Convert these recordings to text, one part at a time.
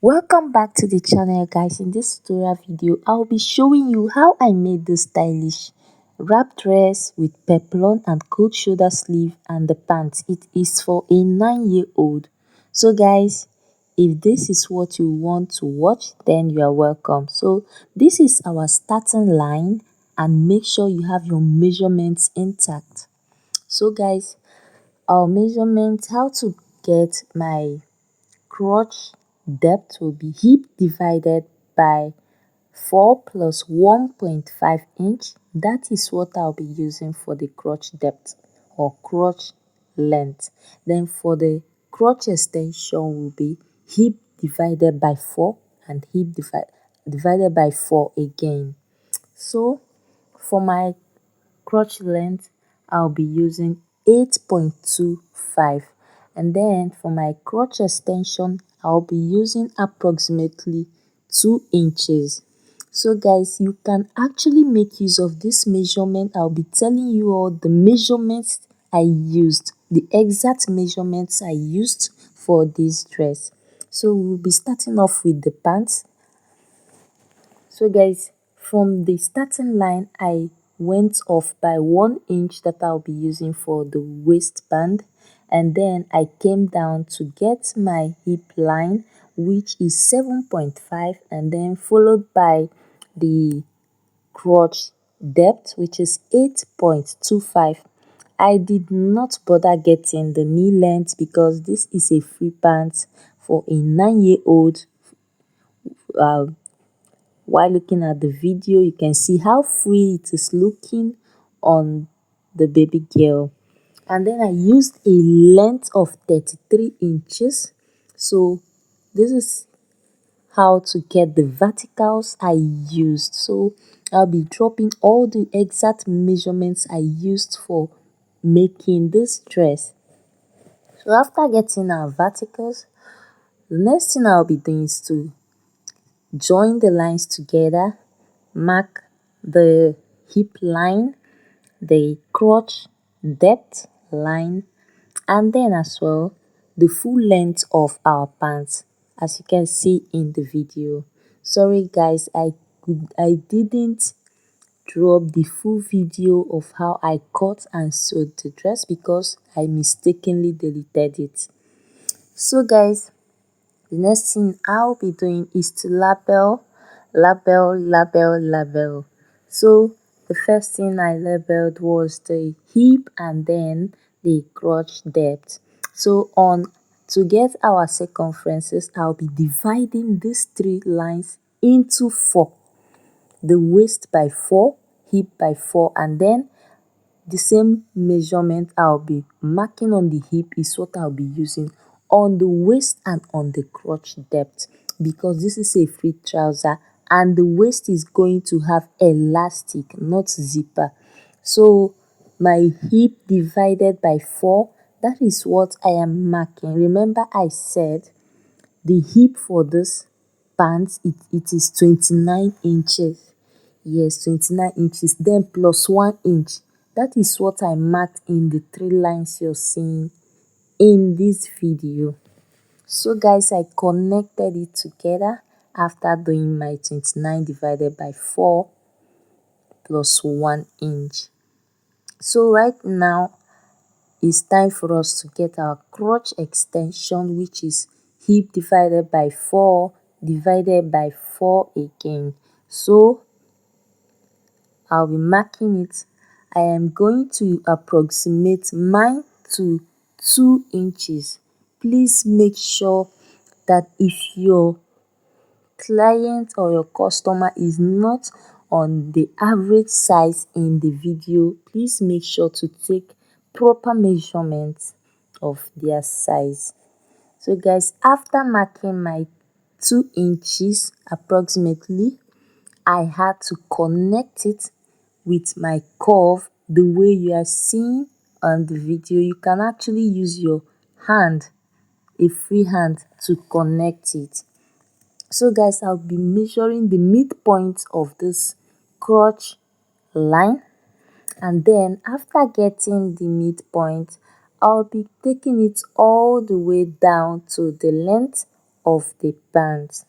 Welcome back to the channel, guys. In this tutorial video I'll be showing you how I made this stylish wrap dress with peplum and cold shoulder sleeve and the pants. It is for a 9-year-old. So guys, if this is what you want to watch, then you are welcome. So this is our starting line, and make sure you have your measurements intact. So guys, our measurements, how to get my crotch depth will be hip divided by 4 plus 1.5 inch. That is what I'll be using for the crotch depth or crotch length. Then for the crotch extension will be hip divided by 4 and hip divided by 4 again. So for my crotch length, I'll be using 8.25, and then for my crotch extension I'll be using approximately 2 inches. So guys, you can actually make use of this measurement. I'll be telling you all the measurements I used, the exact measurements I used for this dress. So we'll be starting off with the pants. So guys, from the starting line I went off by 1 inch that I'll be using for the waistband, and then I came down to get my hip line, which is 7.5, and then followed by the crotch depth, which is 8.25. I did not bother getting the knee length because this is a free pants for a 9-year-old. While looking at the video, you can see how free it is looking on the baby girl. And then I used a length of 33 inches. So this is how to get the verticals I used. So I'll be dropping all the exact measurements I used for making this dress. So after getting our verticals, the next thing I'll be doing is to join the lines together, mark the hip line, the crotch depth line, and then as well the full length of our pants, as you can see in the video. Sorry guys, I didn't drop the full video of how I cut and sewed the dress because I mistakenly deleted it. So guys, the next thing I'll be doing is to label. So the first thing I labeled was the hip and then the crotch depth. So to get our circumferences, I'll be dividing these 3 lines into 4. The waist by 4, hip by 4, and then the same measurement I'll be marking on the hip is what I'll be using on the waist and on the crotch depth, because this is a free trouser and the waist is going to have elastic, not zipper. So my hip divided by 4, that is what I am marking. Remember I said the hip for this pants, it is 29 inches. Yes, 29 inches, then plus 1 inch. That is what I marked in the 3 lines you're seeing in this video. So guys, I connected it together after doing my 29 divided by 4 plus 1 inch. So right now it's time for us to get our crotch extension, which is hip divided by 4 divided by 4 again. So I'll be marking it. I am going to approximate mine to 2 inches. Please make sure that if your client or your customer is not on the average size in the video, please make sure to take proper measurements of their size. So guys, after marking my 2 inches approximately, I had to connect it with my curve the way you are seeing on the video. You can actually use your hand, a free hand, to connect it. So guys, I'll be measuring the midpoint of this crotch line, and then after getting the midpoint, I'll be taking it all the way down to the length of the pants.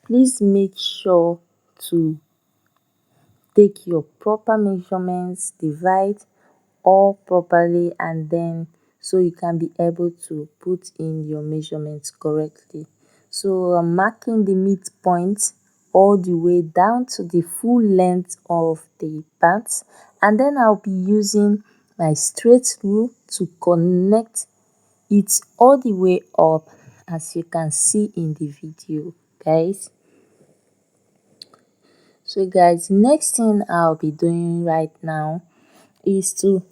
Please make sure to take your proper measurements, divide all properly, and then so you can be able to put in your measurements correctly. So I'm marking the midpoint all the way down to the full length of the pants, and then I'll be using my straight rule to connect it all the way up, as you can see in the video, guys. So guys, next thing I'll be doing right now is to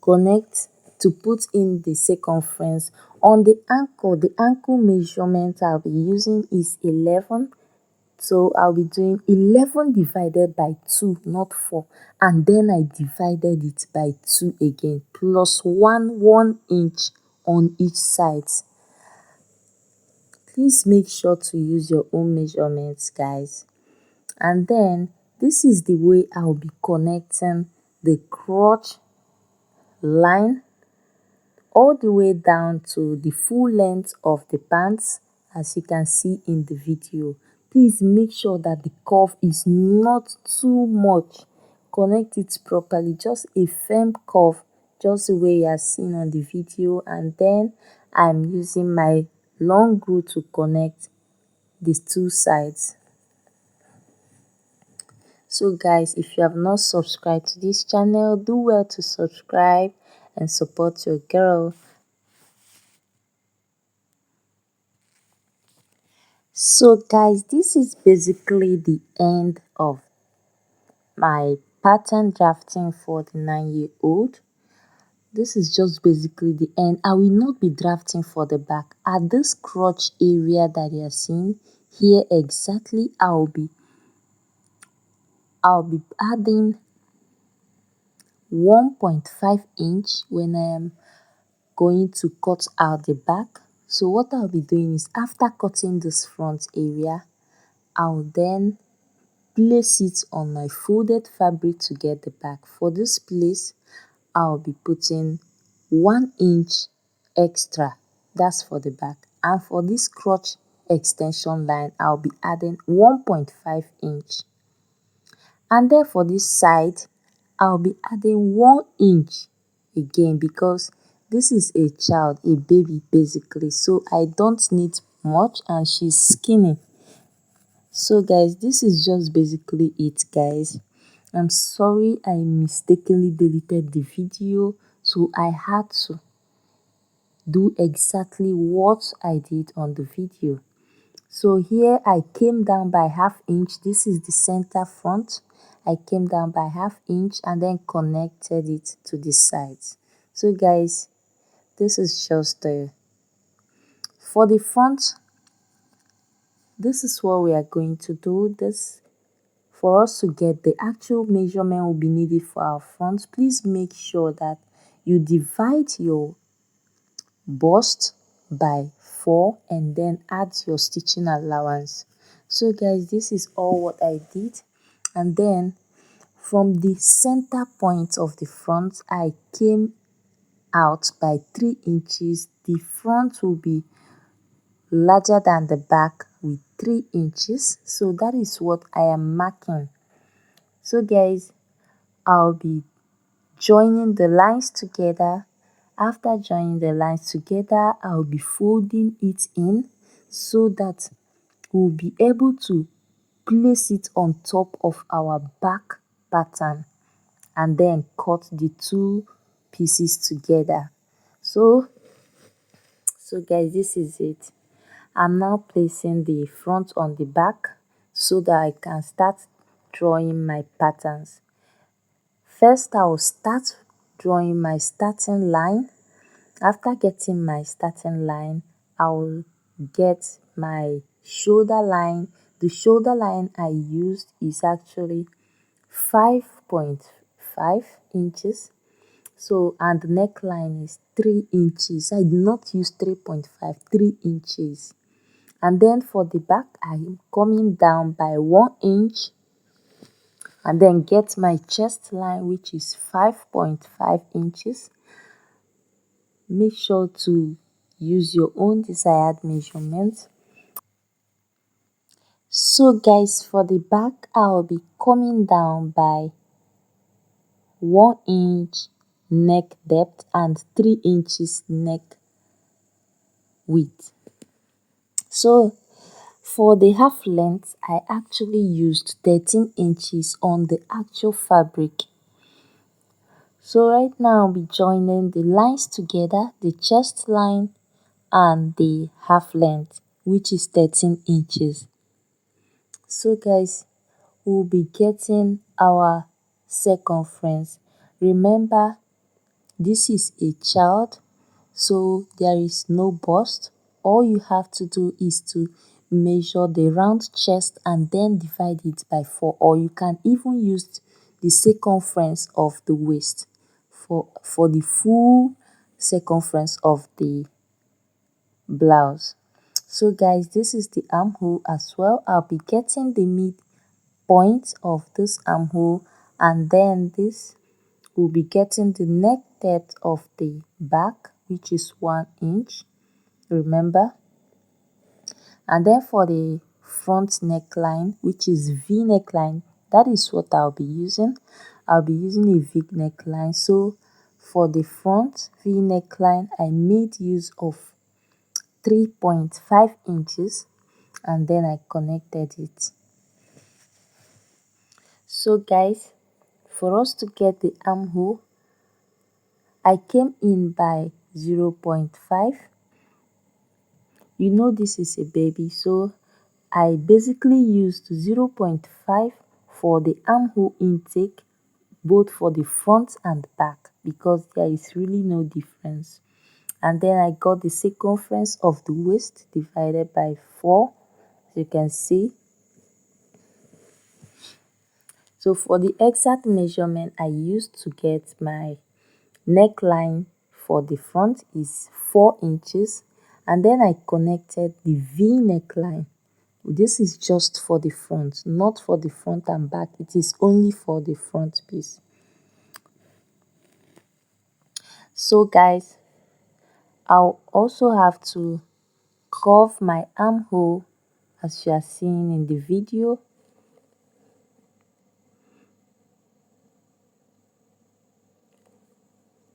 connect, to put in the circumference on the ankle. The ankle measurement I'll be using is 11. So I'll be doing 11 divided by 2, not 4, and then I divided it by 2 again, plus 1 inch on each side. Please make sure to use your own measurements, guys. And then this is the way I'll be connecting the crotch line all the way down to the full length of the pants, as you can see in the video. Please make sure that the curve is not too much. Connect it properly, just a firm curve, just the way you are seeing on the video. And then I'm using my long glue to connect these two sides. So guys, if you have not subscribed to this channel, do well to subscribe and support your girl. So guys, this is basically the end of my pattern drafting for the 9-year-old. This is just basically the end. I will not be drafting for the back. At this crotch area that you are seeing here exactly, I'll be adding 1.5 inch when I am going to cut out the back. So what I'll be doing is, after cutting this front area, I'll then place it on my folded fabric to get the back. For this place, I'll be putting 1 inch extra, that's for the back. And for this crotch extension line, I'll be adding 1.5 inch. And then for this side, I'll be adding 1 inch again, because this is a child, a baby basically, so I don't need much, and she's skinny. So guys, this is just basically it, guys. I'm sorry I mistakenly deleted the video, so I had to do exactly what I did on the video. So here I came down by ½ inch. This is the center front. I came down by ½ inch and then connected it to the sides. So guys, this is just for the front. This is what we are going to do. This, for us to get the actual measurement will be needed for our front. Please make sure that you divide your bust by 4 and then add your stitching allowance. So guys, this is all what I did. And then from the center point of the front, I came out by 3 inches. The front will be larger than the back with 3 inches. So that is what I am marking. So guys, I'll be joining the lines together. After joining the lines together, I'll be folding it in so that we'll be able to place it on top of our back pattern and then cut the two pieces together. So guys, this is it. I'm now placing the front on the back so that I can start drawing my patterns. First, I will start drawing my starting line. After getting my starting line, I will get my shoulder line. The shoulder line I used is actually 5.5 inches. So, and the neckline is 3 inches. I did not use 3.5, 3 inches. And then for the back, I am coming down by 1 inch and then get my chest line, which is 5.5 inches. Make sure to use your own desired measurement. So guys, for the back, I'll be coming down by 1 inch neck depth and 3 inches neck width. So for the half length, I actually used 13 inches on the actual fabric. So right now I'll be joining the lines together, the chest line and the half length, which is 13 inches. So guys, we'll be getting our circumference. Remember, this is a child, so there is no bust. All you have to do is to measure the round chest and then divide it by 4, or you can even use the circumference of the waist for the full circumference of the blouse. So guys, this is the armhole as well. I'll be getting the midpoint of this armhole, and then this will be getting the neck depth of the back, which is 1 inch, remember. And then for the front neckline, which is V neckline, that is what I'll be using. I'll be using a V neckline. So for the front V neckline, I made use of 3.5 inches and then I connected it. So guys, for us to get the armhole, I came in by 0.5. You know this is a baby, so I basically used 0.5 for the armhole intake, both for the front and back, because there is really no difference. And then I got the circumference of the waist divided by 4, as you can see. So for the exact measurement I used to get my neckline for the front is 4 inches, and then I connected the V neckline. This is just for the front, not for the front and back. It is only for the front piece. So guys, I'll also have to curve my armhole as you are seeing in the video.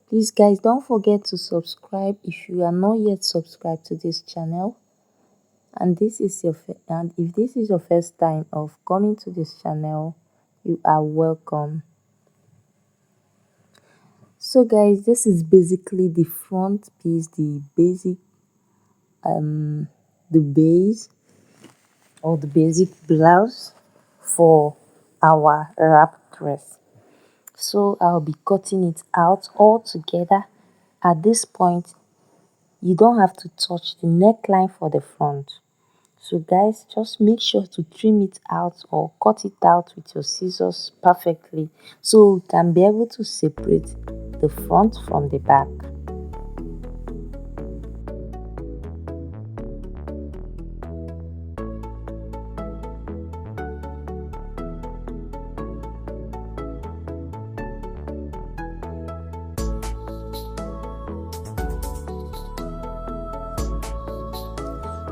Please guys, don't forget to subscribe if you are not yet subscribed to this channel. And if this is your first time of coming to this channel, you are welcome. So guys, this is basically the front piece, the basic the base or the basic blouse for our wrap dress. So I'll be cutting it out all together. At this point, you don't have to touch the neckline for the front. So guys, just make sure to trim it out or cut it out with your scissors perfectly, so you can be able to separate the front from the back.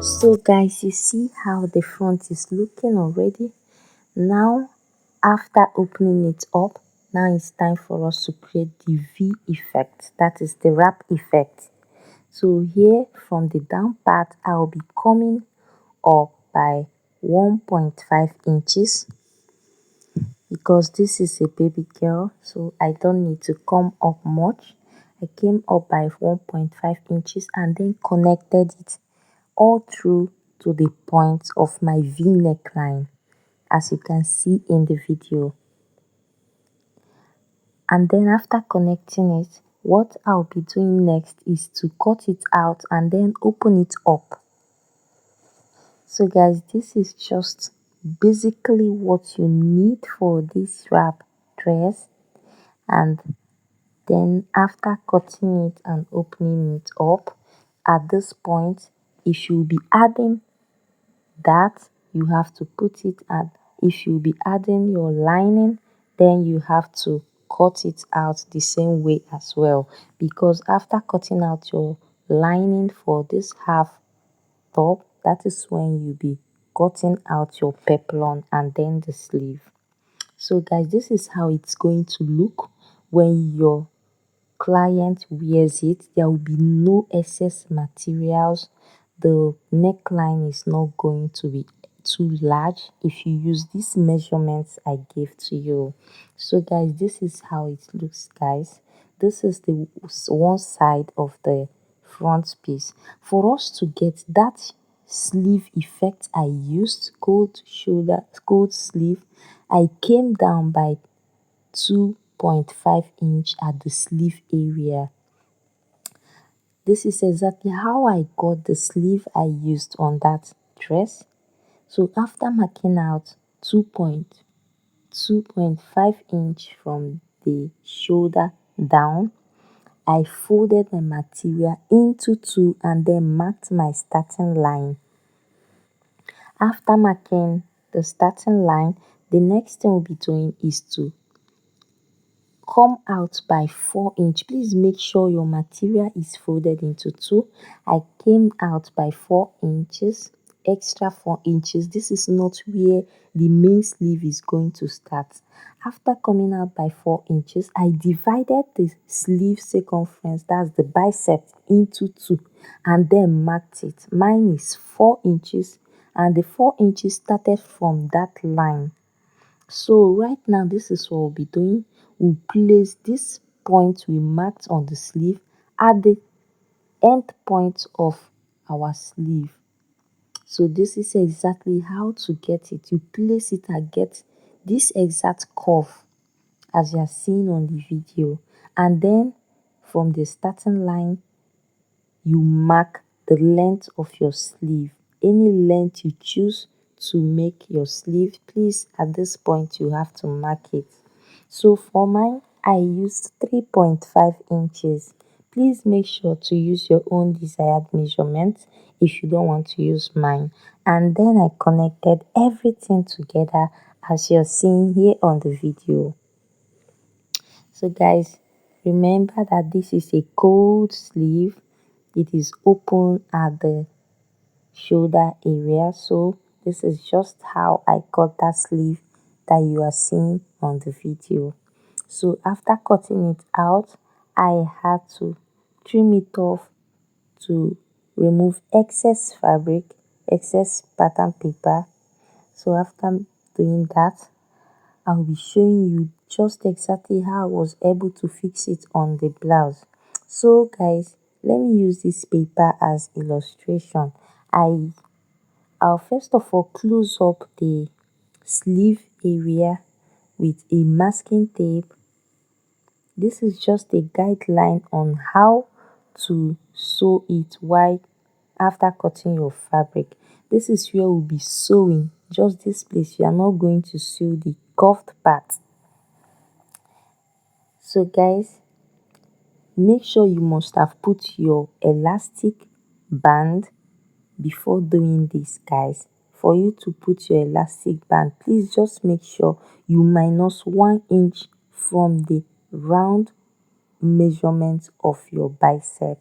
So guys, you see how the front is looking already. Now, after opening it up, now it's time for us to create the V effect, that is the wrap effect. So here from the down part, I'll be coming up by 1.5 inches because this is a baby girl, so I don't need to come up much. I came up by 1.5 inches and then connected it all through to the point of my V neckline, as you can see in the video. And then after connecting it, what I'll be doing next is to cut it out and then open it up. So guys, this is just basically what you need for this wrap dress. And then after cutting it and opening it up, at this point, if you'll be adding that, you have to put it at, if you'll be adding your lining, then you have to cut it out the same way as well, because after cutting out your lining for this half top. That is when you be cutting out your peplum and then the sleeve. So guys, this is how it's going to look when your client wears it. There will be no excess materials. The neckline is not going to be too large if you use these measurements I gave to you. So guys, this is how it looks, guys. This is the one side of the front piece. For us to get that sleeve effect I used, cold sleeve, I came down by 2.5 inch at the sleeve area. This is exactly how I got the sleeve I used on that dress. So after marking out 2.5 inch from the shoulder down, I folded my material into two and then marked my starting line. After marking the starting line, the next thing we'll be doing is to come out by 4 inch. Please make sure your material is folded into two. I came out by 4 inches, extra 4 inches. This is not where the main sleeve is going to start. After coming out by 4 inches, I divided the sleeve circumference, that's the bicep, into two and then marked it. Mine is 4 inches and the 4 inches started from that line. So right now, this is what we'll be doing. We'll place this point we marked on the sleeve at the end point of our sleeve. So this is exactly how to get it. You place it and get this exact curve as you are seeing on the video. And then from the starting line, you mark the length of your sleeve. Any length you choose to make your sleeve, please at this point you have to mark it. So for mine, I used 3.5 inches. Please make sure to use your own desired measurement if you don't want to use mine. And then I connected everything together as you're seeing here on the video. So guys, remember that this is a cold sleeve. It is open at the shoulder area. So this is just how I cut that sleeve that you are seeing on the video. So after cutting it out, I had to trim it off to remove excess fabric, excess pattern paper. So after doing that, I'll be showing you just exactly how I was able to fix it on the blouse. So guys, let me use this paper as illustration. I'll first of all close up the sleeve area with a masking tape. This is just a guideline on how to sew it while after cutting your fabric. This is where we'll be sewing, just this place. You are not going to sew the cuffed part. So guys, make sure you must have put your elastic band before doing this, guys. For you to put your elastic band, please just make sure you minus 1 inch from the round measurement of your bicep.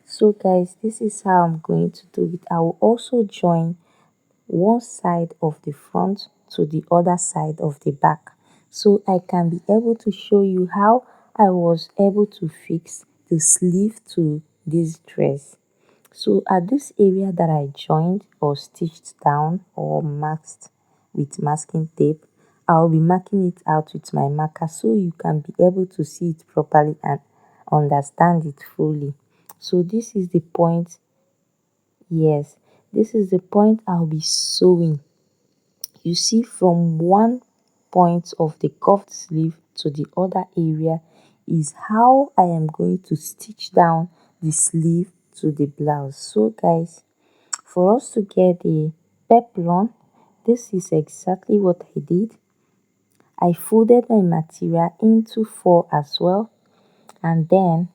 So guys, this is how I'm going to do it. I will also join one side of the front to the other side of the back, so I can be able to show you how I was able to fix the sleeve to this dress. So at this area that I joined or stitched down or masked with masking tape, I'll be marking it out with my marker so you can be able to see it properly and understand it fully. So this is the point. Yes, this is the point I'll be sewing. You see, from one point of the cuffed sleeve to the other area is how I am going to stitch down the sleeve to the blouse. So guys, for us to get a peplum, this is exactly what I did. I folded my material into four as well, and then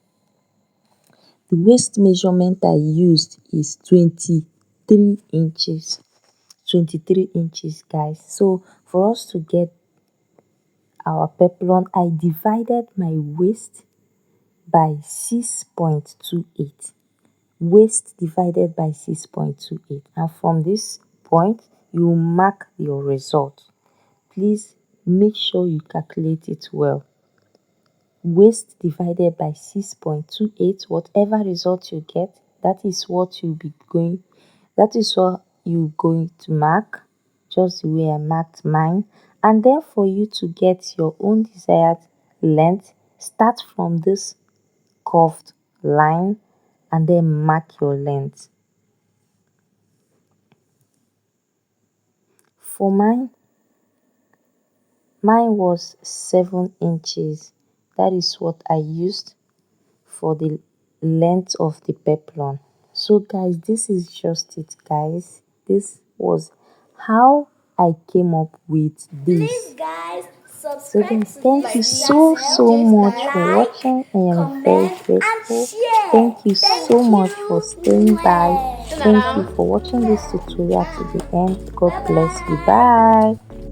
the waist measurement I used is 23 inches. 23 inches, guys. So for us to get our peplum, I divided my waist by 6.28. waist divided by 6.28, and from this point you will mark your result. Please make sure you calculate it well. Waist divided by 6.28, whatever result you get, that is what you're going to mark, just the way I marked mine. And then for you to get your own desired length, start from this curved line and then mark your length. For mine was 7 inches. That is what I used for the length of the peplum. So guys, this is just it, guys. This was how I came up with this. Please guys, So subscribe guys, to thank this you video, so much for like, watching. I am very comment and grateful. share. Thank you so much for staying by. Mwah. Thank you for watching this tutorial to the end. God Bye bless you. bye. Bye.